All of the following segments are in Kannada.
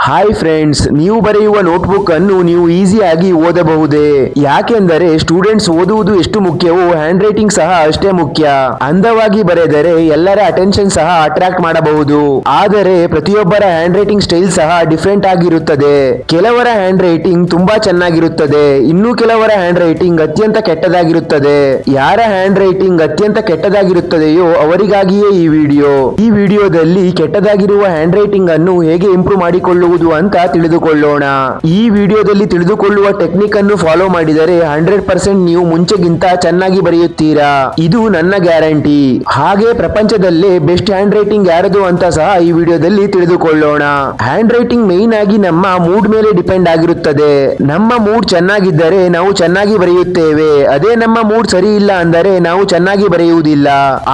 ಹಾಯ್ ಫ್ರೆಂಡ್ಸ್, ನೀವು ಬರೆಯುವ ನೋಟ್ಬುಕ್ ಅನ್ನು ನೀವು ಈಸಿಯಾಗಿ ಓದಬಹುದೇ? ಯಾಕೆಂದರೆ ಸ್ಟೂಡೆಂಟ್ಸ್ ಓದುವುದು ಎಷ್ಟು ಮುಖ್ಯವೋ ಹ್ಯಾಂಡ್ ರೈಟಿಂಗ್ ಸಹ ಅಷ್ಟೇ ಮುಖ್ಯ. ಅಂದವಾಗಿ ಬರೆದರೆ ಎಲ್ಲರ ಅಟೆನ್ಷನ್ ಸಹ ಅಟ್ರಾಕ್ಟ್ ಮಾಡಬಹುದು. ಆದರೆ ಪ್ರತಿಯೊಬ್ಬರ ಹ್ಯಾಂಡ್ ರೈಟಿಂಗ್ ಸ್ಟೈಲ್ ಸಹ ಡಿಫರೆಂಟ್ ಆಗಿರುತ್ತದೆ. ಕೆಲವರ ಹ್ಯಾಂಡ್ ರೈಟಿಂಗ್ ತುಂಬಾ ಚೆನ್ನಾಗಿರುತ್ತದೆ, ಇನ್ನು ಕೆಲವರ ಹ್ಯಾಂಡ್ ರೈಟಿಂಗ್ ಅತ್ಯಂತ ಕೆಟ್ಟದಾಗಿರುತ್ತದೆ. ಯಾರ ಹ್ಯಾಂಡ್ ರೈಟಿಂಗ್ ಅತ್ಯಂತ ಕೆಟ್ಟದಾಗಿರುತ್ತದೆಯೋ ಅವರಿಗಾಗಿಯೇ ಈ ವಿಡಿಯೋದಲ್ಲಿ ಕೆಟ್ಟದಾಗಿರುವ ಹ್ಯಾಂಡ್ ರೈಟಿಂಗ್ ಅನ್ನು ಹೇಗೆ ಇಂಪ್ರೂವ್ ಮಾಡಿಕೊಳ್ಳುವುದು ಅಂತ ತಿಳಿದುಕೊಳ್ಳೋಣ. ಈ ವಿಡಿಯೋದಲ್ಲಿ ತಿಳಿದುಕೊಳ್ಳುವ ಟೆಕ್ನಿಕ್ ಅನ್ನು ಫಾಲೋ ಮಾಡಿದರೆ 100% ನೀವು ಮುಂಚೆಗಿಂತ ಚೆನ್ನಾಗಿ ಬರೆಯುತ್ತೀರಾ. ಇದು ನನ್ನ ಗ್ಯಾರಂಟಿ. ಹಾಗೆ ಪ್ರಪಂಚದಲ್ಲೇ ಬೆಸ್ಟ್ ಹ್ಯಾಂಡ್ ರೈಟಿಂಗ್ ಯಾರದು ಅಂತ ಸಹ ಈ ವಿಡಿಯೋದಲ್ಲಿ ತಿಳಿದುಕೊಳ್ಳೋಣ. ಹ್ಯಾಂಡ್ ರೈಟಿಂಗ್ ಮೇನ್ ಆಗಿ ನಮ್ಮ ಮೂಡ್ ಮೇಲೆ ಡಿಪೆಂಡ್ ಆಗಿರುತ್ತದೆ. ನಮ್ಮ ಮೂಡ್ ಚೆನ್ನಾಗಿದ್ದರೆ ನಾವು ಚೆನ್ನಾಗಿ ಬರೆಯುತ್ತೇವೆ. ಅದೇ ನಮ್ಮ ಮೂಡ್ ಸರಿ ಇಲ್ಲ ಅಂದರೆ ನಾವು ಚೆನ್ನಾಗಿ ಬರೆಯುವುದಿಲ್ಲ.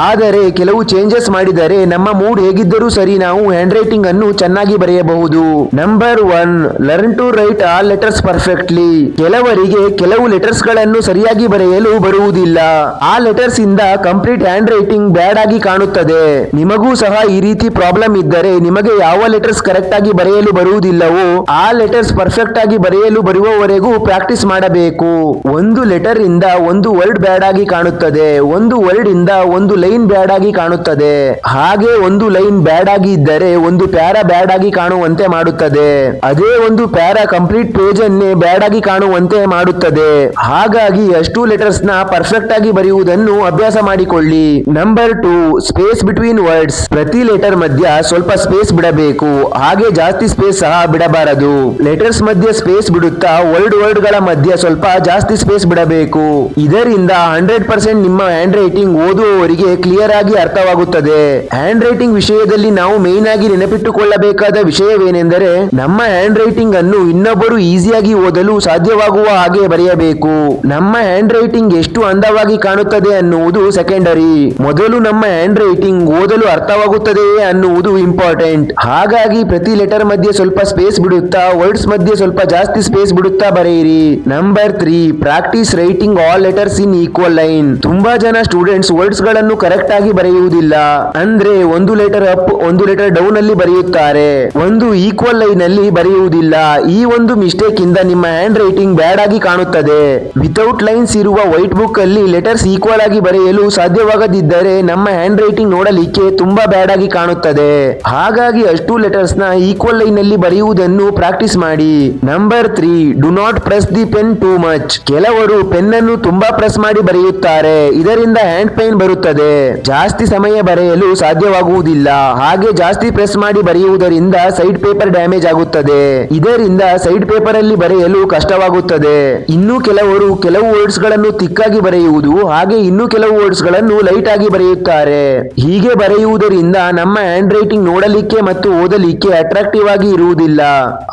ಆದರೆ ಕೆಲವು ಚೇಂಜಸ್ ಮಾಡಿದರೆ ನಮ್ಮ ಮೂಡ್ ಹೇಗಿದ್ದರೂ ಸರಿ ನಾವು ಹ್ಯಾಂಡ್ ರೈಟಿಂಗ್ ಅನ್ನು ಚೆನ್ನಾಗಿ ಬರೆಯಬಹುದು. Number 1, learn to write all letters perfectly. ಕೆಲವರಿಗೆ ಕೆಲವು ಲೆಟರ್ಸ್ ಗಳನ್ನು ಸರಿಯಾಗಿ ಬರೆಯಲು ಬರುವುದಿಲ್ಲ. ಆ ಲೆಟರ್ಸ್ ಇಂದ ಕಂಪ್ಲೀಟ್ ಹ್ಯಾಂಡ್ ರೈಟಿಂಗ್ ಬ್ಯಾಡ್ ಆಗಿ ಕಾಣುತ್ತದೆ. ನಿಮಗೂ ಸಹ ಈ ರೀತಿ ಪ್ರಾಬ್ಲಮ್ ಇದ್ದರೆ, ನಿಮಗೆ ಯಾವ ಲೆಟರ್ಸ್ ಕರೆಕ್ಟ್ ಆಗಿ ಬರೆಯಲು ಬರುವುದಿಲ್ಲವೋ ಆ ಲೆಟರ್ಸ್ ಪರ್ಫೆಕ್ಟ್ ಆಗಿ ಬರೆಯಲು ಬರುವವರೆಗೂ ಪ್ರಾಕ್ಟೀಸ್ ಮಾಡಬೇಕು. ಒಂದು ಲೆಟರ್ ಇಂದ ಒಂದು ವರ್ಡ್ ಬ್ಯಾಡ್ ಆಗಿ ಕಾಣುತ್ತದೆ, ಒಂದು ವರ್ಡ್ ಇಂದ ಒಂದು ಲೈನ್ ಬ್ಯಾಡ್ ಆಗಿ ಕಾಣುತ್ತದೆ. ಹಾಗೆ ಒಂದು ಲೈನ್ ಬ್ಯಾಡ್ ಆಗಿ ಇದ್ದರೆ ಒಂದು ಪ್ಯಾರಾ ಬ್ಯಾಡ್ ಆಗಿ ಕಾಣುವಂತೆ ಮಾಡುತ್ತದೆ. ಅದೇ ಒಂದು ಪ್ಯಾರಾ ಕಂಪ್ಲೀಟ್ ಪೇಜ್ ಅನ್ನೇ ಬ್ಯಾಡ್ ಆಗಿ ಕಾಣುವಂತೆ ಮಾಡುತ್ತದೆ. ಹಾಗಾಗಿ ಅಷ್ಟು ಲೆಟರ್ಸ್ ನ ಪರ್ಫೆಕ್ಟ್ ಆಗಿ ಬರೆಯುವುದನ್ನು ಅಭ್ಯಾಸ ಮಾಡಿಕೊಳ್ಳಿ. Number 2, space between words. ಪ್ರತಿ ಲೆಟರ್ ಮಧ್ಯ ಸ್ವಲ್ಪ ಸ್ಪೇಸ್ ಬಿಡಬೇಕು. ಹಾಗೆ ಜಾಸ್ತಿ ಸ್ಪೇಸ್ ಸಹ ಬಿಡಬಾರದು. ಲೆಟರ್ಸ್ ಮಧ್ಯೆ ಸ್ಪೇಸ್ ಬಿಡುತ್ತಾ ವರ್ಡ್ ಗಳ ಮಧ್ಯೆ ಸ್ವಲ್ಪ ಜಾಸ್ತಿ ಸ್ಪೇಸ್ ಬಿಡಬೇಕು. ಇದರಿಂದ 100% ನಿಮ್ಮ ಹ್ಯಾಂಡ್ ರೈಟಿಂಗ್ ಓದುವವರಿಗೆ ಕ್ಲಿಯರ್ ಆಗಿ ಅರ್ಥವಾಗುತ್ತದೆ. ಹ್ಯಾಂಡ್ ರೈಟಿಂಗ್ ವಿಷಯದಲ್ಲಿ ನಾವು ಮೇನ್ ಆಗಿ ನೆನಪಿಟ್ಟುಕೊಳ್ಳಬೇಕಾದ ವಿಷಯವೇನೆಂದರೆ, ನಮ್ಮ ಹ್ಯಾಂಡ್ ರೈಟಿಂಗ್ ಅನ್ನು ಇನ್ನೊಬ್ಬರು ಈಸಿಯಾಗಿ ಓದಲು ಸಾಧ್ಯವಾಗುವ ಹಾಗೆ ಬರೆಯಬೇಕು. ನಮ್ಮ ಹ್ಯಾಂಡ್ ರೈಟಿಂಗ್ ಎಷ್ಟು ಅಂದವಾಗಿ ಕಾಣುತ್ತದೆ ಅನ್ನುವುದು ಸೆಕೆಂಡರಿ. ಮೊದಲು ನಮ್ಮ ಹ್ಯಾಂಡ್ ರೈಟಿಂಗ್ ಓದಲು ಅರ್ಥವಾಗುತ್ತದೆಯೇ ಅನ್ನುವುದು ಇಂಪಾರ್ಟೆಂಟ್. ಹಾಗಾಗಿ ಪ್ರತಿ ಲೆಟರ್ ಮಧ್ಯೆ ಸ್ವಲ್ಪ ಸ್ಪೇಸ್ ಬಿಡುತ್ತಾ ವರ್ಡ್ಸ್ ಮಧ್ಯೆ ಸ್ವಲ್ಪ ಜಾಸ್ತಿ ಸ್ಪೇಸ್ ಬಿಡುತ್ತಾ ಬರೆಯಿರಿ. Number 3, practice writing all letters in equal line. ತುಂಬಾ ಜನ ಸ್ಟೂಡೆಂಟ್ಸ್ ವರ್ಡ್ಸ್ ಗಳನ್ನು ಕರೆಕ್ಟ್ ಆಗಿ ಬರೆಯುವುದಿಲ್ಲ. ಅಂದ್ರೆ ಒಂದು ಲೆಟರ್ ಅಪ್ ಒಂದು ಲೆಟರ್ ಡೌನ್ ಅಲ್ಲಿ ಬರೆಯುತ್ತಾರೆ, ಒಂದು ಈಕ್ವಲ್ ಲೈನ್ ಅಲ್ಲಿ ಬರೆಯುವುದಿಲ್ಲ. ಈ ಒಂದು ಮಿಸ್ಟೇಕ್ ಇಂದ ನಿಮ್ಮ ಹ್ಯಾಂಡ್ ರೈಟಿಂಗ್ ಬ್ಯಾಡ್ ಆಗಿ ಕಾಣುತ್ತದೆ. ವಿತೌಟ್ ಲೈನ್ಸ್ ಇರುವ ವೈಟ್ ಬುಕ್ ಅಲ್ಲಿ ಲೆಟರ್ಸ್ ಈಕ್ವಲ್ ಆಗಿ ಬರೆಯಲು ಸಾಧ್ಯವಾಗದಿದ್ದರೆ ನಮ್ಮ ಹ್ಯಾಂಡ್ ರೈಟಿಂಗ್ ನೋಡಲಿಕ್ಕೆ ತುಂಬಾ ಬ್ಯಾಡ್ ಆಗಿ ಕಾಣುತ್ತದೆ. ಹಾಗಾಗಿ ಅಷ್ಟು ಲೆಟರ್ಸ್ ನ ಈಕ್ವಲ್ ಲೈನ್ ಅಲ್ಲಿ ಬರೆಯುವುದನ್ನು ಪ್ರಾಕ್ಟೀಸ್ ಮಾಡಿ. Number 3, do not press the pen too much. ಕೆಲವರು ಪೆನ್ ಅನ್ನು ತುಂಬಾ ಪ್ರೆಸ್ ಮಾಡಿ ಬರೆಯುತ್ತಾರೆ. ಇದರಿಂದ ಹ್ಯಾಂಡ್ ಪೈನ್ ಬರುತ್ತದೆ. ಜಾಸ್ತಿ ಸಮಯ ಬರೆಯಲು ಸಾಧ್ಯವಾಗುವುದಿಲ್ಲ. ಹಾಗೆ ಜಾಸ್ತಿ ಪ್ರೆಸ್ ಮಾಡಿ ಬರೆಯುವುದರಿಂದ ಸೈಡ್ ಪೇಪರ್ ಡ್ಯಾಮೇಜ್ ಆಗುತ್ತದೆ. ಇದರಿಂದ ಸೈಡ್ ಪೇಪರ್ ಅಲ್ಲಿ ಬರೆಯಲು ಕಷ್ಟವಾಗುತ್ತದೆ. ಇನ್ನು ಕೆಲವರು ಕೆಲವು ವರ್ಡ್ಸ್ ಗಳನ್ನು ತಿಕ್ಕಾಗಿ ಬರೆಯುವುದು, ಹಾಗೆ ಇನ್ನು ಕೆಲವು ವರ್ಡ್ಸ್ ಗಳನ್ನು ಲೈಟ್ ಆಗಿ ಬರೆಯುತ್ತಾರೆ. ಹೀಗೆ ಬರೆಯುವುದರಿಂದ ನಮ್ಮ ಹ್ಯಾಂಡ್ ರೈಟಿಂಗ್ ನೋಡಲಿಕ್ಕೆ ಮತ್ತು ಓದಲಿಕ್ಕೆ ಅಟ್ರಾಕ್ಟಿವ್ ಆಗಿ ಇರುವುದಿಲ್ಲ.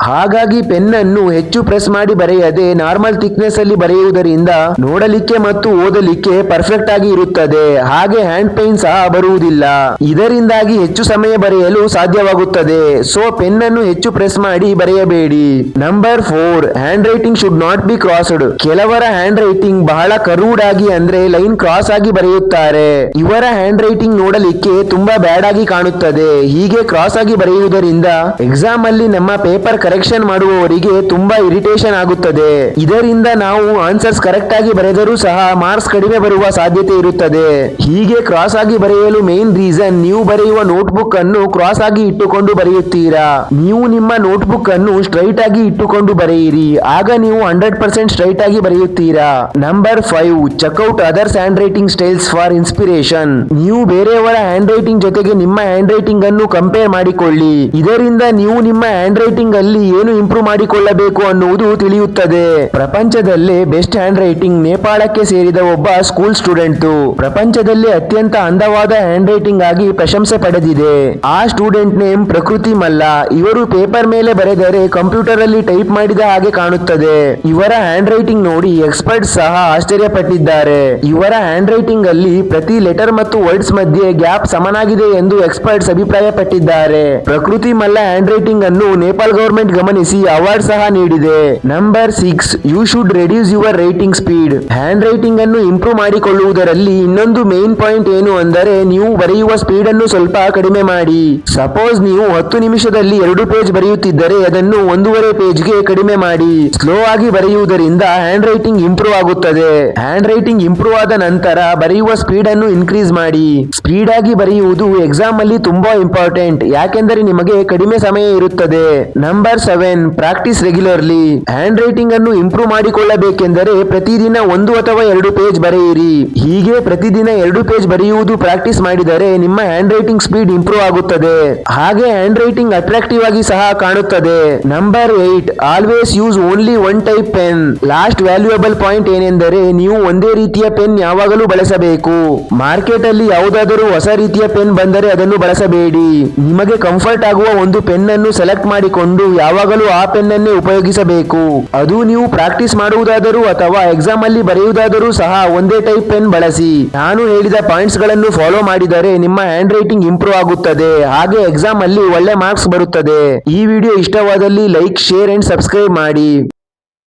ಹಾಗಾಗಿ ಪೆನ್ ಅನ್ನು ಹೆಚ್ಚು ಪ್ರೆಸ್ ಮಾಡಿ ಬರೆಯದೆ ನಾರ್ಮಲ್ ಥಿಕ್ನೆಸ್ ಅಲ್ಲಿ ಬರೆಯುವುದರಿಂದ ನೋಡಲಿಕ್ಕೆ ಮತ್ತು ಓದಲಿಕ್ಕೆ ಪರ್ಫೆಕ್ಟ್ ಆಗಿ ಇರುತ್ತದೆ. ಹಾಗೆ ಹ್ಯಾಂಡ್ ಪೈನ್ ಸಹ ಬರುವುದಿಲ್ಲ. ಇದರಿಂದಾಗಿ ಹೆಚ್ಚು ಸಮಯ ಬರೆಯಲು ಸಾಧ್ಯವಾಗುತ್ತದೆ. ಸೊ ಪೆನ್ ಅನ್ನು ಹೆಚ್ಚು ಪ್ರೆಸ್ ಮಾಡಿ ಬರೆಯಬೇಡಿ. Number 4, hand writing should not be crossed. ಕೆಲವರ ಹ್ಯಾಂಡ್ ರೈಟಿಂಗ್ ಬಹಳ ಕರ್ವ್ಡ್ ಆಗಿ ಅಂದ್ರೆ ಲೈನ್ ಕ್ರಾಸ್ ಆಗಿ ಬರೆಯುತ್ತಾರೆ. ಇವರ ಹ್ಯಾಂಡ್ ರೈಟಿಂಗ್ ನೋಡಲಿಕ್ಕೆ ತುಂಬಾ ಬ್ಯಾಡ್ ಆಗಿ ಕಾಣುತ್ತದೆ. ಹೀಗೆ ಕ್ರಾಸ್ ಆಗಿ ಬರೆಯುವುದರಿಂದ ಎಕ್ಸಾಮ್ ಅಲ್ಲಿ ನಮ್ಮ ಪೇಪರ್ ಕರೆಕ್ಷನ್ ಮಾಡುವವರಿಗೆ ತುಂಬಾ ಇರಿಟೇಷನ್ ಆಗುತ್ತದೆ. ಇದರಿಂದ ನಾವು ಆನ್ಸರ್ಸ್ ಕರೆಕ್ಟ್ ಆಗಿ ಬರೆದರೂ ಸಹ ಮಾರ್ಕ್ಸ್ ಕಡಿಮೆ ಬರುವ ಸಾಧ್ಯತೆ ಇರುತ್ತದೆ. ಹೀಗೆ ಕ್ರಾಸ್ ಆಗಿ ಬರೆಯಲು ಮೇನ್ ರೀಸನ್, ನೀವು ಬರೆಯುವ ನೋಟ್ಬುಕ್ ಅನ್ನು ಕ್ರಾಸ್ ಆಗಿ ಇಟ್ಟುಕೊಂಡು ಬರೆಯುತ್ತೀರಾ. ನೀವು ನಿಮ್ಮ ನೋಟ್ಬುಕ್ ಅನ್ನು ಸ್ಟ್ರೈಟ್ ಆಗಿ ಇಟ್ಟುಕೊಂಡು ಬರೆಯಿರಿ. ಆಗ ನೀವು 100% ಸ್ಟ್ರೈಟ್ ಆಗಿ ಬರೆಯುತ್ತೀರಾ. Number 5, check out others hand writing styles for inspiration. ನೀವು ಬೇರೆಯವರ ಹ್ಯಾಂಡ್ ರೈಟಿಂಗ್ ಜೊತೆಗೆ ನಿಮ್ಮ ಹ್ಯಾಂಡ್ ರೈಟಿಂಗ್ ಅನ್ನು ಕಂಪೇರ್ ಮಾಡಿಕೊಳ್ಳಿ. ಇದರಿಂದ ನೀವು ನಿಮ್ಮ ಹ್ಯಾಂಡ್ ರೈಟಿಂಗ್ ಅಲ್ಲಿ ಏನು ಇಂಪ್ರೂವ್ ಮಾಡಿಕೊಳ್ಳಬೇಕು ಅನ್ನುವುದು ತಿಳಿಯುತ್ತದೆ. ಪ್ರಪಂಚದಲ್ಲೇ ಬೆಸ್ಟ್ ಹ್ಯಾಂಡ್ ರೈಟಿಂಗ್ ನೇಪಾಳಕ್ಕೆ ಸೇರಿದ ಒಬ್ಬ ಸ್ಕೂಲ್ ಸ್ಟೂಡೆಂಟ್ ಪ್ರಪಂಚದಲ್ಲಿ ಅತ್ಯಂತ ಅಂದವಾದ ಹ್ಯಾಂಡ್ ರೈಟಿಂಗ್ ಆಗಿ ಪ್ರಶಂಸೆ ಪಡೆದಿದೆ. ಆ ಸ್ಟೂಡೆಂಟ್ ನೇಮ್ ಪ್ರಕೃತಿ ಮಲ್ಲ. ಇವರು ಪೇಪರ್ ಮೇಲೆ ಬರೆದರೆ ಕಂಪ್ಯೂಟರ್ ಅಲ್ಲಿ ಟೈಪ್ ಮಾಡಿದ ಹಾಗೆ ಕಾಣುತ್ತದೆ. ಇವರ ಹ್ಯಾಂಡ್ ರೈಟಿಂಗ್ ನೋಡಿ ಎಕ್ಸ್ಪರ್ಟ್ಸ್ ಸಹ ಆಶ್ಚರ್ಯಪಟ್ಟಿದ್ದಾರೆ. ಇವರ ಹ್ಯಾಂಡ್ ರೈಟಿಂಗ್ ಅಲ್ಲಿ ಪ್ರತಿ ಲೆಟರ್ ಮತ್ತು ವರ್ಡ್ಸ್ ಮಧ್ಯೆ ಗ್ಯಾಪ್ ಸಮನಾಗಿದೆ ಎಂದು ಎಕ್ಸ್ಪರ್ಟ್ಸ್ ಅಭಿಪ್ರಾಯಪಟ್ಟಿದ್ದಾರೆ. ಪ್ರಕೃತಿ ಮಲ್ಲ ಹ್ಯಾಂಡ್ ರೈಟಿಂಗ್ ಅನ್ನು ನೇಪಾಲ್ ಗವರ್ಮೆಂಟ್ ಗಮನಿಸಿ ಅವಾರ್ಡ್ ಸಹ ನೀಡಿದೆ. Number 6, you should reduce your writing speed. Handwriting ಅನ್ನು ಇಂಪ್ರೂವ್ ಮಾಡಿಕೊಳ್ಳುವುದರಲ್ಲಿ ಇನ್ನೊಂದು ಮೇನ್ ಪಾಯಿಂಟ್ ಏನು ಅಂದರೆ, ನೀವು ಬರೆಯುವ ಸ್ಪೀಡ್ ಅನ್ನು ಸ್ವಲ್ಪ ಕಡಿಮೆ ಮಾಡಿ. ಸಪೋಸ್ ನೀವು 10 ನಿಮಿಷದಲ್ಲಿ 2 ಪೇಜ್ ಪೇಜ್ ಬರೆಯುತ್ತಿದ್ದರೆ ಅದನ್ನು 1.5 ಪೇಜ್ಗೆ ಕಡಿಮೆ ಮಾಡಿ. ಸ್ಲೋ ಆಗಿ ಬರೆಯುವುದರಿಂದ ಹ್ಯಾಂಡ್ ರೈಟಿಂಗ್ ಇಂಪ್ರೂವ್ ಆಗುತ್ತದೆ. ಹ್ಯಾಂಡ್ ರೈಟಿಂಗ್ ಇಂಪ್ರೂವ್ ಆದ ನಂತರ ಬರೆಯುವ ಸ್ಪೀಡ್ ಅನ್ನು ಇನ್ಕ್ರೀಸ್ ಮಾಡಿ. ಸ್ಪೀಡ್ ಆಗಿ ಬರೆಯುವುದು ಎಕ್ಸಾಮ್ ಅಲ್ಲಿ ತುಂಬಾ ಇಂಪಾರ್ಟೆಂಟ್, ಯಾಕೆಂದರೆ ನಿಮಗೆ ಕಡಿಮೆ ಸಮಯ ಇರುತ್ತದೆ. Number 7, practice regularly. Hand writing ಅನ್ನು ಇಂಪ್ರೂವ್ ಮಾಡಿಕೊಳ್ಳಬೇಕೆಂದರೆ ಪ್ರತಿದಿನ 1 ಅಥವಾ 2 ಪೇಜ್ ಬರೆಯಿರಿ. ಹೀಗೆ ಪ್ರತಿದಿನ 2 ಪೇಜ್ ಬರೆಯುವುದು ಪ್ರಾಕ್ಟೀಸ್ ಮಾಡಿದರೆ ನಿಮ್ಮ ಹ್ಯಾಂಡ್ ರೈಟಿಂಗ್ ಸ್ಪೀಡ್ ಇಂಪ್ರೂವ್ ಆಗುತ್ತದೆ. ಹಾಗೆ ಹ್ಯಾಂಡ್ ರೈಟಿಂಗ್ ಅಟ್ರಾಕ್ಟಿವ್ ಆಗಿ ಸಹ ಕಾಣುತ್ತದೆ. Number 8, always use only one type pen. Last valuable point ಏನೆಂದರೆ ನೀವು ಒಂದೇ ರೀತಿಯ ಪೆನ್ ಯಾವಾಗಲೂ ಬಳಸಬೇಕು. ಮಾರ್ಕೆಟ್ ಅಲ್ಲಿ ಯಾವುದಾದರೂ ಹೊಸ ರೀತಿಯ ಪೆನ್ ಬಂದರೆ ಅದನ್ನು ಬಳಸಬೇಡಿ. ನಿಮಗೆ ಕಂಫರ್ಟ್ ಆಗುವ ಒಂದು ಪೆನ್ ಅನ್ನು ಸೆಲೆಕ್ಟ್ ಮಾಡಿಕೊಂಡು ಯಾವಾಗಲೂ ಆ ಪೆನ್ ಅನ್ನೇ ಉಪಯೋಗಿಸಬೇಕು. ಅದು ನೀವು ಪ್ರಾಕ್ಟೀಸ್ ಮಾಡುವುದಾದರೂ ಅಥವಾ ಎಕ್ಸಾಮ್ ಅಲ್ಲಿ ಬರೆಯುವುದಾದರೂ ಸಹ ಒಂದೇ ಟೈಪ್ ಪೆನ್ ಬಳಸಿ. ನಾನು ಹೇಳಿದ ಪಾಯಿಂಟ್ಸ್ ಗಳನ್ನು ಫಾಲೋ ಮಾಡಿದರೆ ನಿಮ್ಮ ಹ್ಯಾಂಡ್ ರೈಟಿಂಗ್ ಇಂಪ್ರೂವ್ ಆಗುತ್ತದೆ. ಹಾಗೆ ಎಕ್ಸಾಮ್ ಅಲ್ಲಿ ಒಳ್ಳೆ ಮಾರ್ಕ್ಸ್ ಬರುತ್ತದೆ. ಈ ವಿಡಿಯೋ ಇಷ್ಟವಾದಲ್ಲಿ ಲೈಕ್, ಶೇರ್ ಅಂಡ್ ಸಬ್ಸ್ಕ್ರೈಬ್ ಮಾಡಿ.